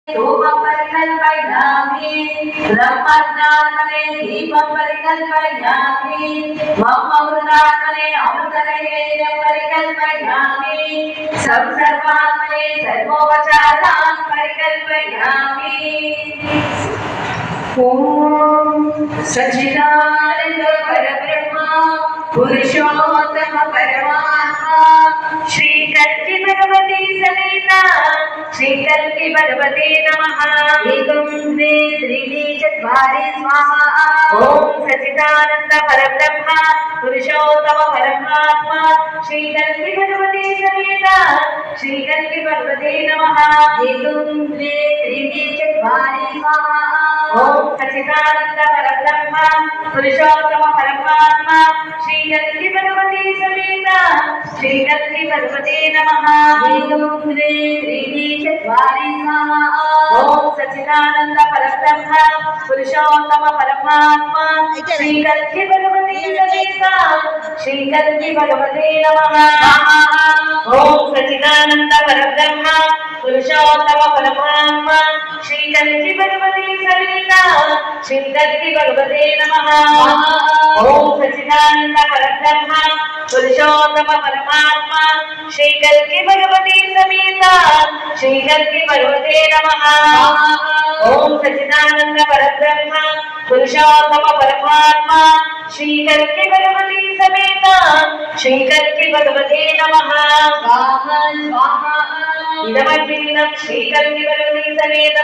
धूपं परिकल्पयामि ब्रह्मज्ञानमने दीपं परिकल्पयामि ममृतात्मने अमृतनैवेद्यं परिकल्पयामि सर्वात्मने सर्वोपचारान् परिकल्पयामि। ॐ सच्चिदानन्द परब्रह्म पुरुषोत्तम परमात्मा श्री कल्की भगवती समेता श्री कल्की भगवते नमः। एकं द्वे त्रीणि चत्वारि स्वाहा। ॐ सच्चिदानन्द परब्रह्म पुरुषोत्तम परमात्मा श्री कल्की भगवते समेता श्री कल्की भगवते नमः। एकं द्वे त्रीणि चत्वारि स्वाहा। ॐ सच्चिदानन्द परब्रह्म पुरुषोत्तम परमात्मा श्री कल्की भगवती समेता श्री कल्की भगवते नमः। एकं द्वे त्रीणि चत्वारि स्वाहा। ॐ सच्चिदानन्द परब्रह्म पुरुषोत्तम परमात्मा श्री कल्की भगवती समेता श्री कल्की भगवते नमः। ॐ सच्चिदानन्द परब्रह्म पुरुषोत्तम परमात्मा श्री कल्की भगवती समेता श्री कल्की भगवते नमः। ॐ सच्चिदानन्द परब्रह्म पुरुषोत्तम परमात्मा श्री कल्की भगवती समेता श्री कल्की भगवते नमः। ॐ सच्चिदानन्द परब्रह्म पुरुषोत्तम परमात्मा श्री कल्की भगवती समेता श्री कल्की भगवते नमः। इदमग्निनं श्री कल्की भगवती समेत